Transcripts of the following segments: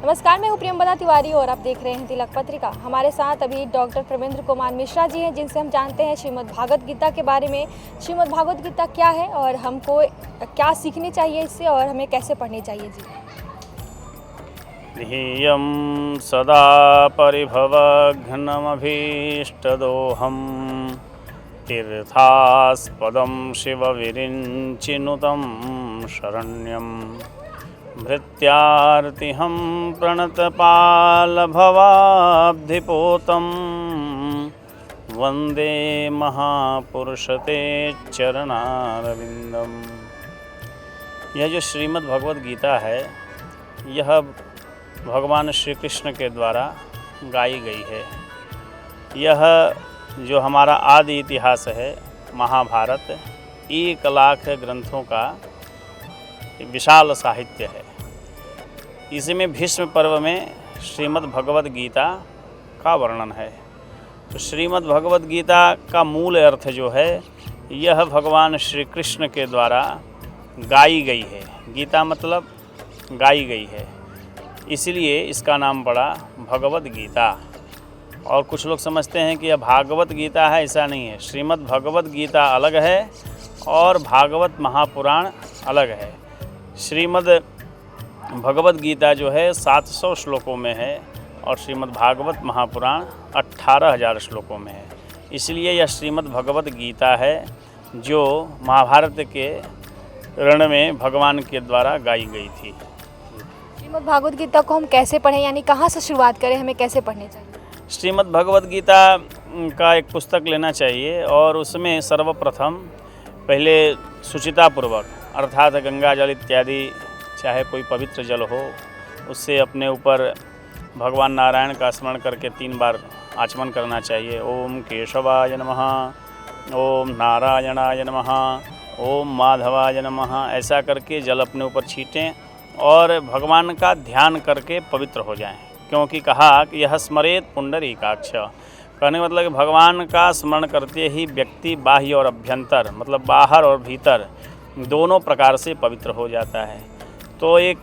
नमस्कार, मैं हूँ प्रियंवदा तिवारी और आप देख रहे हैं तिलक पत्रिका। हमारे साथ अभी डॉक्टर प्रवेंद्र कुमार मिश्रा जी हैं, जिनसे हम जानते हैं श्रीमद् भागवत गीता के बारे में। श्रीमद् भागवत गीता क्या है और हमको क्या सीखनी चाहिए इससे और हमें कैसे पढ़नी चाहिए जी। ध्येयं सदा परिभवघ्नमभीष्टदोहं तीर्थास्पदं शिवविरिञ्चिनुतं शरण्यं भृत्यार्तिहं प्रणतपालभवाब्धिपोतं वन्दे महापुरुषते चरणारविन्दम्। यह जो श्रीमद् भगवत गीता है, यह भगवान श्री कृष्ण के द्वारा गाई गई है। यह जो हमारा आदि इतिहास है, महाभारत, 1 लाख ग्रंथों का विशाल साहित्य है। इसमें भीष्म पर्व में श्रीमद् भगवत गीता का वर्णन है। तो श्रीमद् भगवत गीता का मूल अर्थ जो है, यह भगवान श्री कृष्ण के द्वारा गाई गई है। गीता मतलब गाई गई है, इसलिए इसका नाम पड़ा भगवत गीता। और कुछ लोग समझते हैं कि यह भागवत गीता है, ऐसा नहीं है। श्रीमद् भगवत गीता अलग है और भागवत महापुराण अलग है। श्रीमद् भगवत गीता जो है 700 श्लोकों में है और श्रीमद् भागवत महापुराण 18,000 श्लोकों में है। इसलिए यह श्रीमद् भगवत गीता है जो महाभारत के रण में भगवान के द्वारा गाई गई थी। श्रीमद् भागवत गीता को हम कैसे पढ़ें, यानी कहाँ से शुरुआत करें, हमें कैसे पढ़नी चाहिए? श्रीमद् भगवत गीता का एक पुस्तक लेना चाहिए और उसमें सर्वप्रथम पहले शुचितापूर्वक, अर्थात गंगा जल इत्यादि, चाहे कोई पवित्र जल हो, उससे अपने ऊपर भगवान नारायण का स्मरण करके 3 बार आचमन करना चाहिए। ओम केशवाय नमः, ओम नारायणाय नमः, ओम माधवाय नमः, ऐसा करके जल अपने ऊपर छीटें और भगवान का ध्यान करके पवित्र हो जाएं। क्योंकि कहा कि यह स्मरेत पुंडरीकाक्ष, कहने का मतलब कि भगवान का स्मरण करते ही व्यक्ति बाह्य और अभ्यंतर, मतलब बाहर और भीतर, दोनों प्रकार से पवित्र हो जाता है। तो एक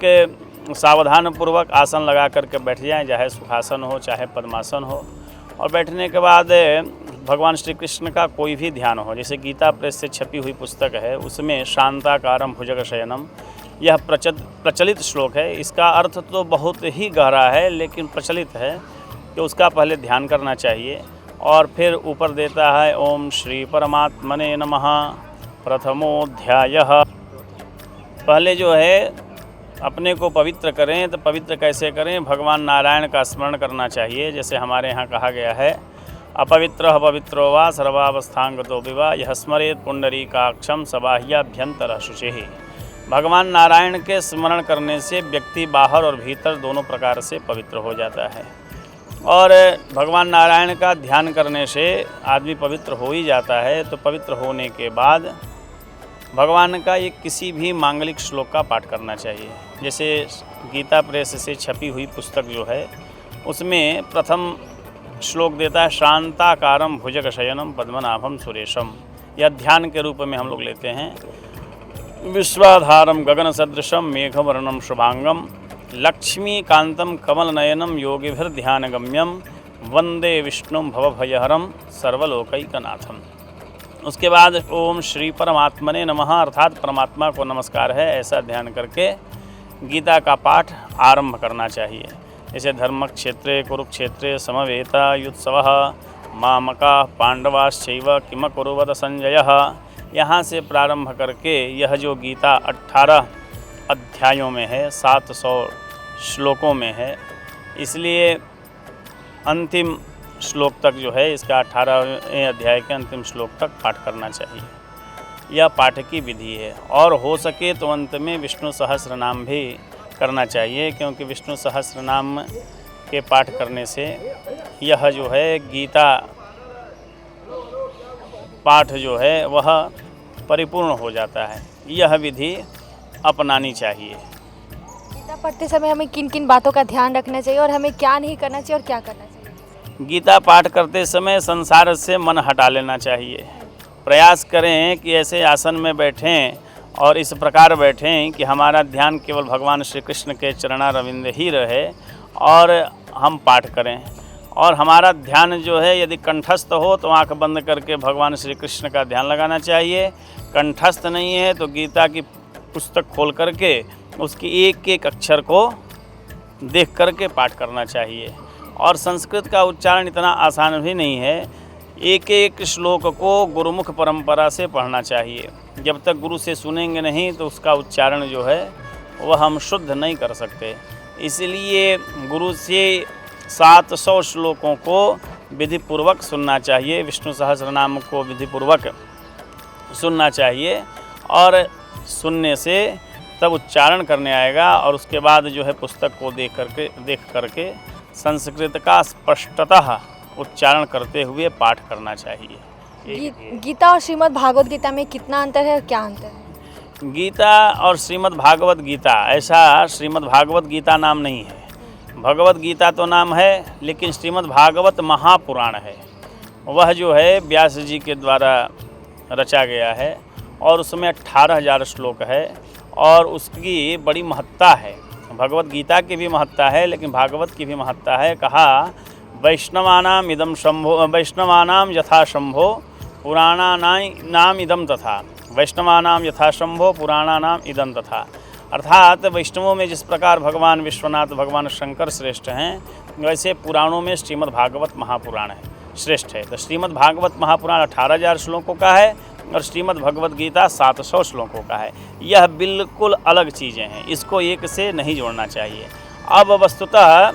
सावधानपूर्वक आसन लगा करके बैठ जाएं, चाहे सुखासन हो चाहे पद्मासन हो। और बैठने के बाद भगवान श्री कृष्ण का कोई भी ध्यान हो। जैसे गीता प्रेस से छपी हुई पुस्तक है, उसमें शांताकारम भुजगशयनम, यह प्रचलित श्लोक है। इसका अर्थ तो बहुत ही गहरा है, लेकिन प्रचलित है कि उसका पहले ध्यान करना चाहिए। और फिर ऊपर देता है ओम श्री परमात्मने नमः प्रथमोऽध्यायः। पहले जो है अपने को पवित्र करें, तो पवित्र कैसे करें? भगवान नारायण का स्मरण करना चाहिए। जैसे हमारे यहाँ कहा गया है, अपवित्रः पवित्रो वा सर्वावस्थांगतो विवा यह स्मरेत पुंडरीकाक्षं सबाह्याभ्यंतरः शुचिः। भगवान नारायण के स्मरण करने से व्यक्ति बाहर और भीतर दोनों प्रकार से पवित्र हो जाता है। और भगवान नारायण का ध्यान करने से आदमी पवित्र हो ही जाता है। तो पवित्र होने के बाद भगवान का एक किसी भी मांगलिक श्लोक का पाठ करना चाहिए। जैसे गीता प्रेस से छपी हुई पुस्तक जो है, उसमें प्रथम श्लोक देता है शांताकारम भुजगशयनम पद्मनाभम सुरेशम। यह ध्यान के रूप में हम लोग लेते हैं। विश्वाधारम गगन सदृशम मेघवर्णम शुभांगम लक्ष्मीकांतम कमलनयनम योगिभिर्ध्यानगम्यम वंदे विष्णुम भवभयहरम सर्वलोकैकनाथम। उसके बाद ओम श्री परमात्मने नमः, अर्थात परमात्मा को नमस्कार है, ऐसा ध्यान करके गीता का पाठ आरंभ करना चाहिए। जैसे धर्मक्षेत्रे कुरुक्षेत्रे समवेता युत्सवः मामका पांडवाश्चैव किमकुर्वत संजयः। यहाँ से प्रारंभ करके यह जो गीता 18 अध्यायों में है, 700 श्लोकों में है, इसलिए अंतिम श्लोक तक जो है इसका 18वें अध्याय के अंतिम श्लोक तक पाठ करना चाहिए। यह पाठ की विधि है। और हो सके तो अंत में विष्णु सहस्र नाम भी करना चाहिए, क्योंकि विष्णु सहस्र नाम के पाठ करने से यह जो है गीता पाठ जो है वह परिपूर्ण हो जाता है। यह विधि अपनानी चाहिए। गीता पढ़ते समय हमें किन किन बातों का ध्यान रखना चाहिए और हमें क्या नहीं करना चाहिए और क्या करना चाहिए? गीता पाठ करते समय संसार से मन हटा लेना चाहिए। प्रयास करें कि ऐसे आसन में बैठें और इस प्रकार बैठें कि हमारा ध्यान केवल भगवान श्री कृष्ण के चरणारविंद ही रहे और हम पाठ करें। और हमारा ध्यान जो है यदि कंठस्थ हो तो आंख बंद करके भगवान श्री कृष्ण का ध्यान लगाना चाहिए। कंठस्थ नहीं है तो गीता की पुस्तक खोल करके उसकी एक एक अक्षर को देख करके पाठ करना चाहिए। और संस्कृत का उच्चारण इतना आसान भी नहीं है, एक एक श्लोक को गुरुमुख परंपरा से पढ़ना चाहिए। जब तक गुरु से सुनेंगे नहीं तो उसका उच्चारण जो है वह हम शुद्ध नहीं कर सकते। इसलिए गुरु से 700 श्लोकों को विधिपूर्वक सुनना चाहिए, विष्णु सहस्रनाम को विधिपूर्वक सुनना चाहिए और सुनने से तब उच्चारण करने आएगा। और उसके बाद जो है पुस्तक को देख करके संस्कृत का स्पष्टतः उच्चारण करते हुए पाठ करना चाहिए। गीता और श्रीमद् भागवत गीता में कितना अंतर है और क्या अंतर है? गीता और श्रीमद् भागवत गीता, ऐसा श्रीमद् भागवत गीता नाम नहीं है। भगवत गीता तो नाम है, लेकिन श्रीमद् भागवत महापुराण है। वह जो है व्यास जी के द्वारा रचा गया है और उसमें 18,000 श्लोक है और उसकी बड़ी महत्ता है। भगवत गीता की भी महत्ता है लेकिन भागवत की भी महत्ता है। कहा वैष्णवानाम इदम शंभो, वैष्णवानाम यथा शंभो पुराणानाम इदम तथा, वैष्णवानाम यथा शंभो पुराणानाम इदम तथा। अर्थात वैष्णवों में जिस प्रकार भगवान विश्वनाथ, भगवान शंकर श्रेष्ठ हैं, वैसे पुराणों में श्रीमद् भागवत महापुराण है श्रेष्ठ है। तो श्रीमद् भागवत महापुराण 18,000 श्लोकों का है और श्रीमद् भगवत गीता 700 श्लोकों का है। यह बिल्कुल अलग चीज़ें हैं, इसको एक से नहीं जोड़ना चाहिए। अब वस्तुतः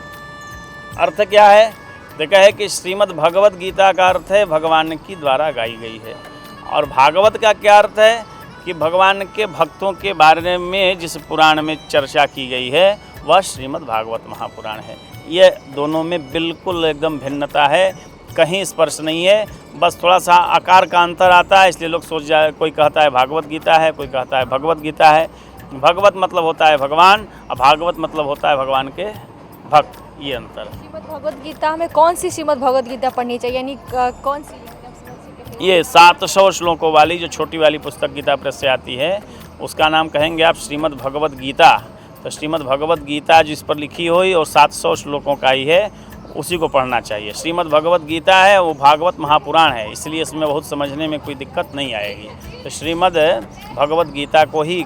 अर्थ क्या है? देखा है कि श्रीमद् भगवत गीता का अर्थ है भगवान की द्वारा गाई गई है, और भागवत का क्या अर्थ है कि भगवान के भक्तों के बारे में जिस पुराण में चर्चा की गई है वह श्रीमद् भागवत महापुराण है। ये दोनों में बिल्कुल एकदम भिन्नता है, कहीं स्पर्श नहीं है, बस थोड़ा सा आकार का अंतर आता है। इसलिए लोग सोच जाए, कोई कहता है भागवत गीता है, कोई कहता है भगवत गीता है। भगवत मतलब होता है भगवान और भागवत मतलब होता है भगवान के भक्त, ये अंतर। श्रीमद् भगवत गीता में कौन सी श्रीमद् भगवत गीता पढ़नी चाहिए, यानी कौन सी? ये 700 श्लोकों वाली जो छोटी वाली पुस्तक गीता प्रेस से आती है उसका नाम कहेंगे आप श्रीमद् भगवत गीता। तो श्रीमद् भगवत गीता जिस पर लिखी हुई और 700 श्लोकों का ही है, उसी को पढ़ना चाहिए। श्रीमद् भगवत गीता है वो भागवत महापुराण है, इसलिए इसमें बहुत समझने में कोई दिक्कत नहीं आएगी। तो श्रीमद् भगवत गीता को ही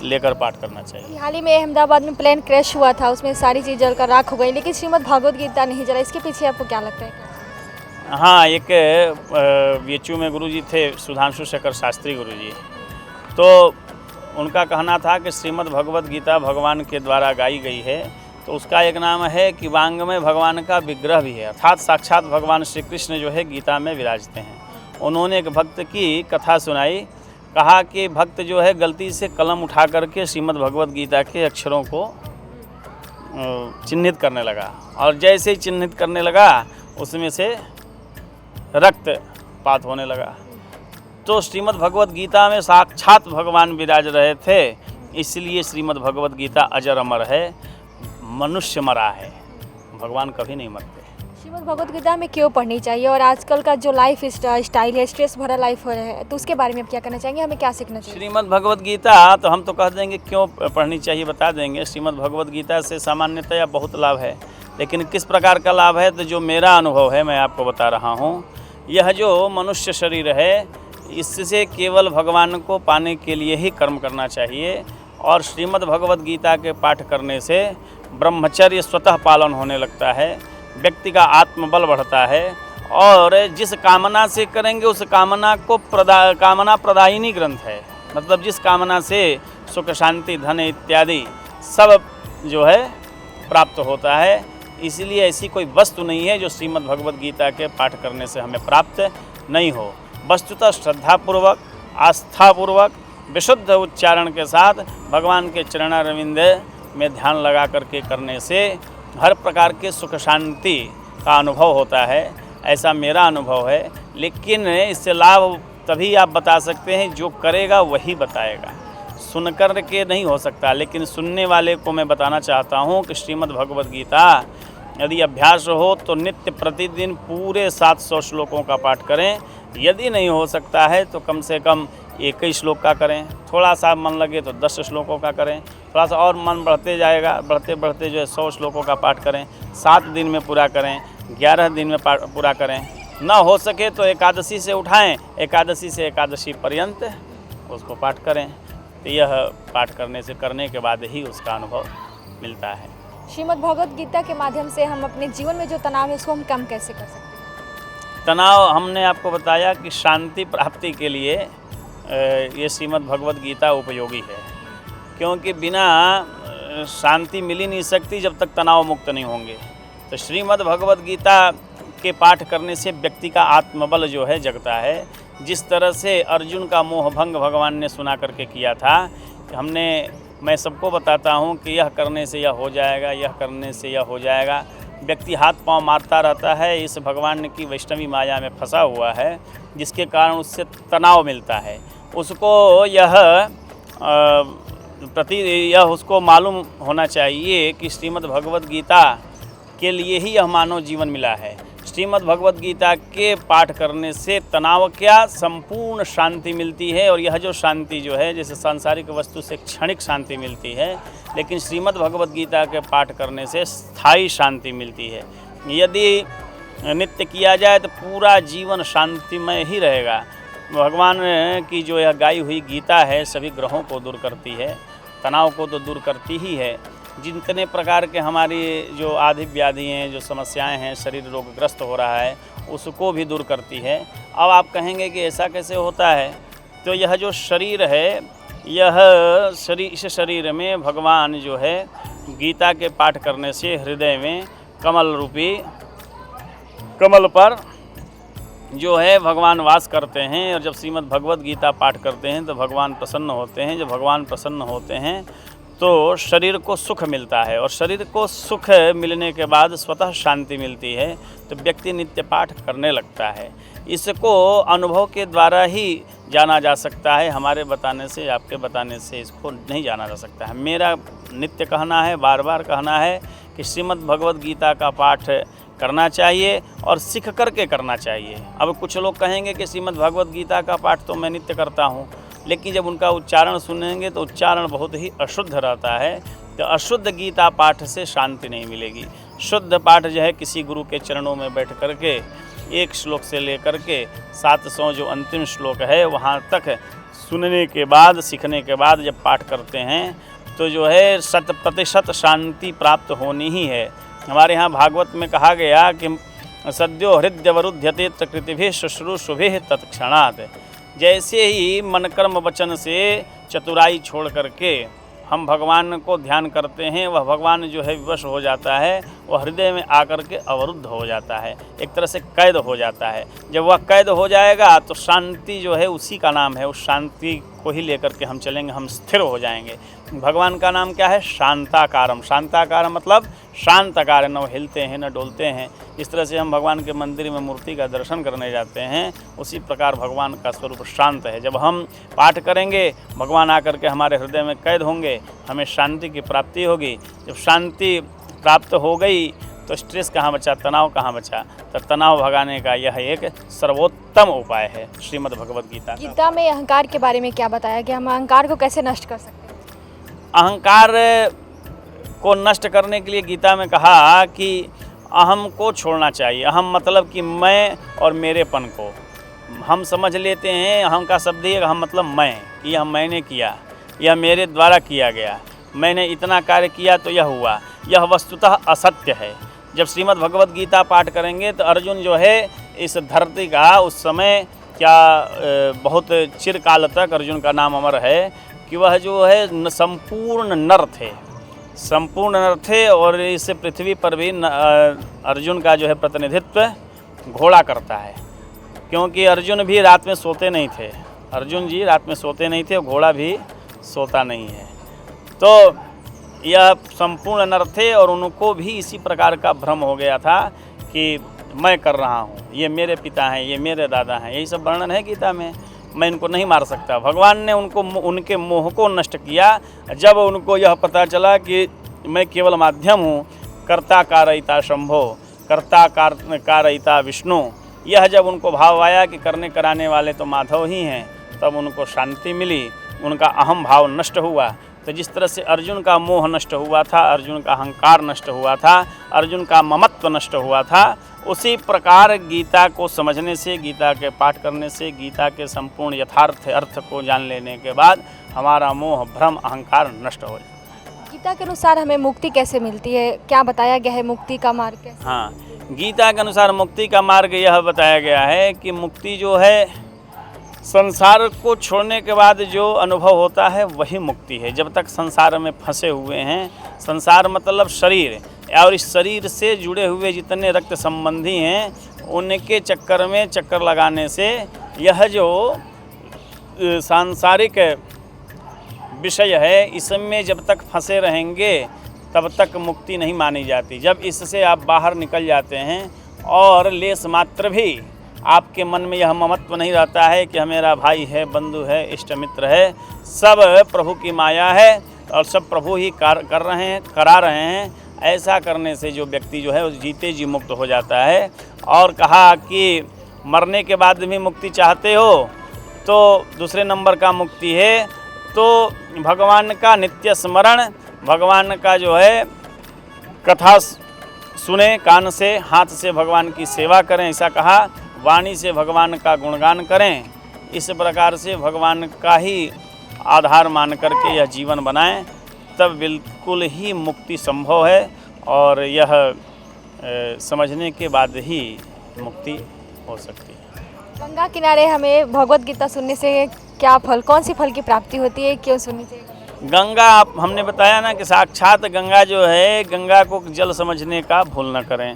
लेकर पाठ करना चाहिए। हाल ही में अहमदाबाद में प्लेन क्रैश हुआ था, उसमें सारी चीज़ जलकर राख हो गई, लेकिन श्रीमद् भागवत गीता नहीं जला। इसके पीछे आपको क्या लगता है? हाँ, एक VHU में गुरुजी थे सुधांशु शेखर शास्त्री गुरुजी, तो उनका कहना था कि श्रीमद् भगवत गीता भगवान के द्वारा गाई गई है, तो उसका एक नाम है कि वांग में भगवान का विग्रह भी है, अर्थात साक्षात भगवान श्री कृष्ण जो है गीता में विराजते हैं। उन्होंने एक भक्त की कथा सुनाई, कहा कि भक्त जो है गलती से कलम उठा करके श्रीमद् भगवत गीता के अक्षरों को चिन्हित करने लगा, और जैसे ही चिन्हित करने लगा उसमें से रक्तपात होने लगा। तो श्रीमद् भगवत गीता में साक्षात भगवान विराज रहे थे, इसलिए श्रीमद् भगवत गीता अजर अमर है। मनुष्य मरा है, भगवान कभी नहीं मरते। श्रीमद् भगवत गीता में क्यों पढ़नी चाहिए, और आजकल का जो लाइफ स्टाइल है, स्ट्रेस भरा लाइफ हो रहा है, तो उसके बारे में आप क्या कहना चाहेंगे, हमें क्या सीखना चाहिए? श्रीमद् भगवत गीता तो हम तो कह देंगे क्यों पढ़नी चाहिए, बता देंगे। श्रीमद् भगवत गीता से सामान्यतया बहुत लाभ है, लेकिन किस प्रकार का लाभ है, तो जो मेरा अनुभव है मैं आपको बता रहा हूँ। यह जो मनुष्य शरीर है, इससे केवल भगवान को पाने के लिए ही कर्म करना चाहिए, और श्रीमद् भगवत गीता के पाठ करने से ब्रह्मचर्य स्वतः पालन होने लगता है, व्यक्ति का आत्मबल बढ़ता है, और जिस कामना से करेंगे उस कामना को कामना प्रदायिनी ग्रंथ है, मतलब जिस कामना से सुख शांति धन इत्यादि सब जो है प्राप्त होता है। इसलिए ऐसी कोई वस्तु नहीं है जो श्रीमद् भगवत गीता के पाठ करने से हमें प्राप्त नहीं हो। वस्तुतः श्रद्धापूर्वक, आस्थापूर्वक, विशुद्ध उच्चारण के साथ भगवान के चरणारविंद में ध्यान लगा करके करने से हर प्रकार के सुख शांति का अनुभव होता है, ऐसा मेरा अनुभव है। लेकिन इससे लाभ तभी आप बता सकते हैं, जो करेगा वही बताएगा, सुनकर के नहीं हो सकता। लेकिन सुनने वाले को मैं बताना चाहता हूँ कि श्रीमद् भगवत गीता यदि अभ्यास हो तो नित्य प्रतिदिन पूरे 700 श्लोकों का पाठ करें। यदि नहीं हो सकता है तो कम से कम एक ही श्लोक का करें, थोड़ा सा मन लगे तो 10 श्लोकों का करें, थोड़ा सा और मन बढ़ते जाएगा, बढ़ते बढ़ते जो है 100 श्लोकों का पाठ करें, 7 दिन में पूरा करें, 11 दिन में पूरा करें। ना हो सके तो एकादशी से उठाएं, एकादशी से एकादशी पर्यंत उसको पाठ करें। तो यह पाठ करने के बाद ही उसका अनुभव मिलता है। श्रीमद् भगवद गीता के माध्यम से हम अपने जीवन में जो तनाव है उसको हम कम कैसे कर सकते हैं? तनाव हमने आपको बताया कि शांति प्राप्ति के लिए ये श्रीमद् भगवद गीता उपयोगी है, क्योंकि बिना शांति मिल ही नहीं सकती जब तक तनाव मुक्त नहीं होंगे। तो श्रीमद् भगवद गीता के पाठ करने से व्यक्ति का आत्मबल जो है जगता है। जिस तरह से अर्जुन का मोहभंग भगवान ने सुना करके किया था, मैं सबको बताता हूँ कि यह करने से यह हो जाएगा, यह करने से यह हो जाएगा। व्यक्ति हाथ पांव मारता रहता है, इस भगवान की वैष्णवी माया में फंसा हुआ है, जिसके कारण उससे तनाव मिलता है। उसको उसको मालूम होना चाहिए कि श्रीमद् भगवद गीता के लिए ही यह मानव जीवन मिला है। श्रीमद् भगवद गीता के पाठ करने से तनाव क्या, संपूर्ण शांति मिलती है। और यह जो शांति जो है, जैसे सांसारिक वस्तु से क्षणिक शांति मिलती है, लेकिन श्रीमद् भगवद गीता के पाठ करने से स्थायी शांति मिलती है। यदि नित्य किया जाए तो पूरा जीवन शांतिमय ही रहेगा। भगवान की जो यह गाई हुई गीता है सभी ग्रहों को दूर करती है, तनाव को तो दूर करती ही है। जितने प्रकार के हमारी जो आदि व्याधि हैं, जो समस्याएं हैं, शरीर रोगग्रस्त हो रहा है, उसको भी दूर करती है। अब आप कहेंगे कि ऐसा कैसे होता है? तो यह जो शरीर है, इस शरीर में भगवान जो है गीता के पाठ करने से हृदय में कमल रूपी कमल पर जो है भगवान वास करते हैं। और जब श्रीमद् भगवद गीता पाठ करते हैं तो भगवान प्रसन्न होते हैं। जब भगवान प्रसन्न होते हैं तो शरीर को सुख मिलता है, और शरीर को सुख मिलने के बाद स्वतः शांति मिलती है। तो व्यक्ति नित्य पाठ करने लगता है। इसको अनुभव के द्वारा ही जाना जा सकता है, हमारे बताने से, आपके बताने से इसको नहीं जाना जा सकता है। मेरा नित्य कहना है, बार बार कहना है कि श्रीमद् भगवद गीता का पाठ करना चाहिए और सीख करके करना चाहिए। अब कुछ लोग कहेंगे कि श्रीमद् भगवद गीता का पाठ तो मैं नित्य करता हूँ, लेकिन जब उनका उच्चारण सुनेंगे तो उच्चारण बहुत ही अशुद्ध रहता है। तो अशुद्ध गीता पाठ से शांति नहीं मिलेगी। शुद्ध पाठ जो है किसी गुरु के चरणों में बैठ करके एक श्लोक से लेकर के 700 जो अंतिम श्लोक है वहाँ तक सुनने के बाद, सीखने के बाद जब पाठ करते हैं तो जो है 100% शांति प्राप्त होनी ही है। हमारे यहाँ भागवत में कहा गया कि सद्यो हृदयवरुध्यते प्रकृतिभिः शुश्रूषुभिः तत्क्षणात्। जैसे ही मन कर्म वचन से चतुराई छोड़ करके हम भगवान को ध्यान करते हैं, वह भगवान जो है विवश हो जाता है, वह हृदय में आकर के अवरुद्ध हो जाता है, एक तरह से कैद हो जाता है। जब वह कैद हो जाएगा तो शांति जो है उसी का नाम है, उस शांति को ही लेकर के हम चलेंगे, हम स्थिर हो जाएंगे। भगवान का नाम क्या है? शांताकारम। शांताकारम मतलब शांतकार, न हिलते हैं न डोलते हैं। इस तरह से हम भगवान के मंदिर में मूर्ति का दर्शन करने जाते हैं, उसी प्रकार भगवान का स्वरूप शांत है। जब हम पाठ करेंगे भगवान आकर के हमारे हृदय में कैद होंगे, हमें शांति की प्राप्ति होगी। जब शांति प्राप्त हो गई तो स्ट्रेस कहाँ बचा, तनाव कहाँ बचा? तो तनाव भगाने का यह एक सर्वोत्तम उपाय है श्रीमद् भगवद गीता। गीता में अहंकार के बारे में क्या बताया गया? हम अहंकार को कैसे नष्ट कर सकते हैं? अहंकार को नष्ट करने के लिए गीता में कहा कि अहम को छोड़ना चाहिए। अहम मतलब कि मैं और मेरेपन को हम समझ लेते हैं। अहम का शब्द ही अहम मतलब मैं, यह मैंने किया, यह मेरे द्वारा किया गया, मैंने इतना कार्य किया तो यह हुआ, यह वस्तुतः असत्य है। जब श्रीमद् भगवद गीता पाठ करेंगे तो अर्जुन जो है इस धरती का उस समय क्या बहुत चिरकाल तक अर्जुन का नाम अमर है कि वह जो है संपूर्ण नर थे, संपूर्ण नर थे। और इस पृथ्वी पर भी अर्जुन का जो है प्रतिनिधित्व घोड़ा करता है, क्योंकि अर्जुन भी रात में सोते नहीं थे। अर्जुन जी रात में सोते नहीं थे, घोड़ा भी सोता नहीं है। तो यह संपूर्ण नर थे और उनको भी इसी प्रकार का भ्रम हो गया था कि मैं कर रहा हूँ, ये मेरे पिता हैं, ये मेरे दादा हैं, यही सब वर्णन है गीता में। मैं इनको नहीं मार सकता। भगवान ने उनके मोह को नष्ट किया जब उनको यह पता चला कि मैं केवल माध्यम हूँ, कर्ता कारयिता शंभो, कर्ता कारयिता विष्णु। यह जब उनको भाव आया कि करने कराने वाले तो माधव ही हैं, तब उनको शांति मिली, उनका अहम भाव नष्ट हुआ। तो जिस तरह से अर्जुन का मोह नष्ट हुआ था, अर्जुन का अहंकार नष्ट हुआ था, अर्जुन का ममत्व नष्ट हुआ था, उसी प्रकार गीता को समझने से, गीता के पाठ करने से, गीता के संपूर्ण यथार्थ अर्थ को जान लेने के बाद हमारा मोह भ्रम अहंकार नष्ट हो जाए। गीता के अनुसार हमें मुक्ति कैसे मिलती है, क्या बताया गया है मुक्ति का मार्ग कैसे? हाँ, गीता के अनुसार मुक्ति का मार्ग यह बताया गया है कि मुक्ति जो है संसार को छोड़ने के बाद जो अनुभव होता है वही मुक्ति है। जब तक संसार में फंसे हुए हैं, संसार मतलब शरीर, और इस शरीर से जुड़े हुए जितने रक्त संबंधी हैं उनके चक्कर में चक्कर लगाने से यह जो सांसारिक विषय है इसमें जब तक फंसे रहेंगे तब तक मुक्ति नहीं मानी जाती। जब इससे आप बाहर निकल जाते हैं और लेस मात्र भी आपके मन में यह ममत्व नहीं रहता है कि मेरा भाई है, बंधु है, इष्ट मित्र है, सब प्रभु की माया है और सब प्रभु ही करा रहे हैं, ऐसा करने से जो व्यक्ति जो है वो जीते जी मुक्त हो जाता है। और कहा कि मरने के बाद भी मुक्ति चाहते हो तो दूसरे नंबर का मुक्ति है तो भगवान का नित्य स्मरण, भगवान का जो है कथा सुने, कान से हाथ से भगवान की सेवा करें, ऐसा कहा, वाणी से भगवान का गुणगान करें। इस प्रकार से भगवान का ही आधार मान करके यह जीवन बनाएं, तब बिल्कुल ही मुक्ति संभव है। और यह समझने के बाद ही मुक्ति हो सकती है। गंगा किनारे हमें भगवत गीता सुनने से क्या फल, कौन सी फल की प्राप्ति होती है, क्यों सुननी चाहिए? गंगा, आप हमने बताया ना कि साक्षात गंगा जो है, गंगा को जल समझने का भूल न करें।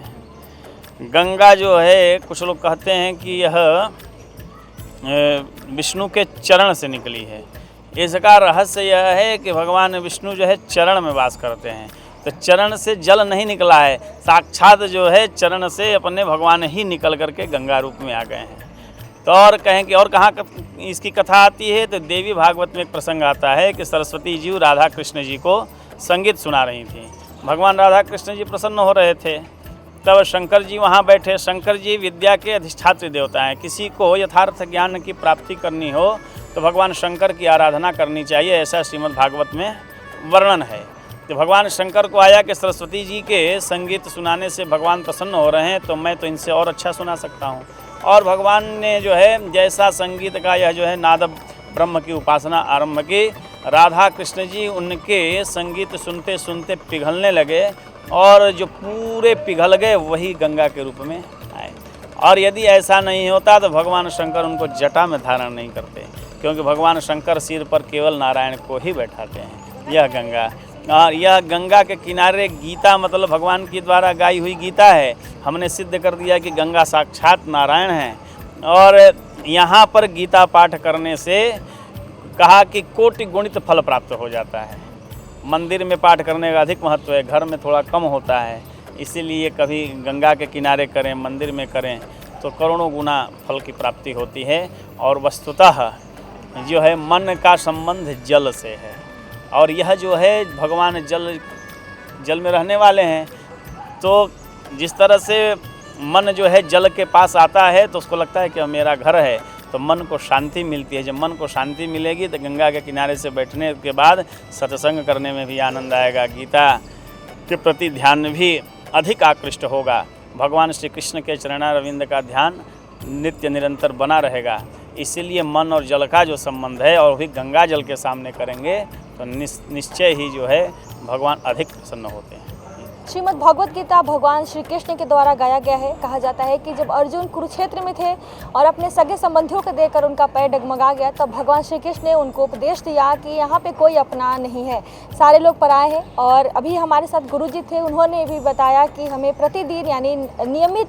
गंगा जो है, कुछ लोग कहते हैं कि यह विष्णु के चरण से निकली है। इसका रहस्य यह है कि भगवान विष्णु जो है चरण में वास करते हैं, तो चरण से जल नहीं निकला है, साक्षात जो है चरण से अपने भगवान ही निकल करके गंगा रूप में आ गए हैं। तो और कहें कि और कहाँ इसकी कथा आती है, तो देवी भागवत में एक प्रसंग आता है कि सरस्वती जी राधा कृष्ण जी को संगीत सुना रही थी। भगवान राधा कृष्ण जी प्रसन्न हो रहे थे, तब शंकर जी वहाँ बैठे। शंकर जी विद्या के अधिष्ठात्री देवता हैं। किसी को यथार्थ ज्ञान की प्राप्ति करनी हो तो भगवान शंकर की आराधना करनी चाहिए, ऐसा श्रीमद् भागवत में वर्णन है। तो भगवान शंकर को आया कि सरस्वती जी के संगीत सुनाने से भगवान प्रसन्न हो रहे हैं, तो मैं तो इनसे और अच्छा सुना सकता हूँ। और भगवान ने जो है जैसा संगीत का यह जो है नाद ब्रह्म की उपासना आरंभ की, राधा कृष्ण जी उनके संगीत सुनते सुनते पिघलने लगे और जो पूरे पिघल गए वही गंगा के रूप में आए। और यदि ऐसा नहीं होता तो भगवान शंकर उनको जटा में धारण नहीं करते, क्योंकि भगवान शंकर सिर पर केवल नारायण को ही बैठाते हैं। यह गंगा, और यह गंगा के किनारे गीता मतलब भगवान की द्वारा गाई हुई गीता है। हमने सिद्ध कर दिया कि गंगा साक्षात नारायण हैं। और यहाँ पर गीता पाठ करने से कहा कि कोटि गुणित फल प्राप्त हो जाता है। मंदिर में पाठ करने का अधिक महत्व है, घर में थोड़ा कम होता है, इसीलिए कभी गंगा के किनारे करें, मंदिर में करें तो करोड़ों गुना फल की प्राप्ति होती है। और वस्तुतः जो है मन का संबंध जल से है, और यह जो है भगवान जल में रहने वाले हैं। तो जिस तरह से मन जो है जल के पास आता है तो उसको लगता है कि मेरा घर है, तो मन को शांति मिलती है। जब मन को शांति मिलेगी तो गंगा के किनारे से बैठने के बाद सत्संग करने में भी आनंद आएगा, गीता के प्रति ध्यान भी अधिक आकृष्ट होगा, भगवान श्री कृष्ण के चरणारविंद का ध्यान नित्य निरंतर बना रहेगा। इसीलिए मन और जल का जो संबंध है और भी गंगा जल के सामने करेंगे तो निश्चय ही जो है भगवान अधिक प्रसन्न होते हैं। श्रीमद् भगवत गीता भगवान श्री कृष्ण के द्वारा गाया गया है। कहा जाता है कि जब अर्जुन कुरुक्षेत्र में थे और अपने सगे संबंधियों को देखकर उनका पैर डगमगा गया, तब भगवान श्री कृष्ण ने उनको उपदेश दिया कि यहाँ पे कोई अपना नहीं है, सारे लोग पराए हैं। और अभी हमारे साथ गुरुजी थे, उन्होंने भी बताया कि हमें प्रतिदिन यानी नियमित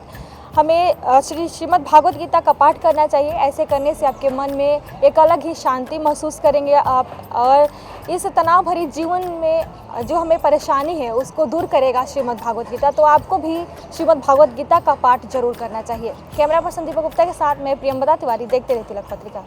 हमें श्रीमद् भागवत गीता का पाठ करना चाहिए। ऐसे करने से आपके मन में एक अलग ही शांति महसूस करेंगे आप, और इस तनाव भरी जीवन में जो हमें परेशानी है उसको दूर करेगा श्रीमद् भागवत गीता। तो आपको भी श्रीमद् भागवत गीता का पाठ जरूर करना चाहिए। कैमरा पर्सन दीपक गुप्ता के साथ मैं प्रियंवदा तिवारी, देखते रहती तिलक पत्रिका।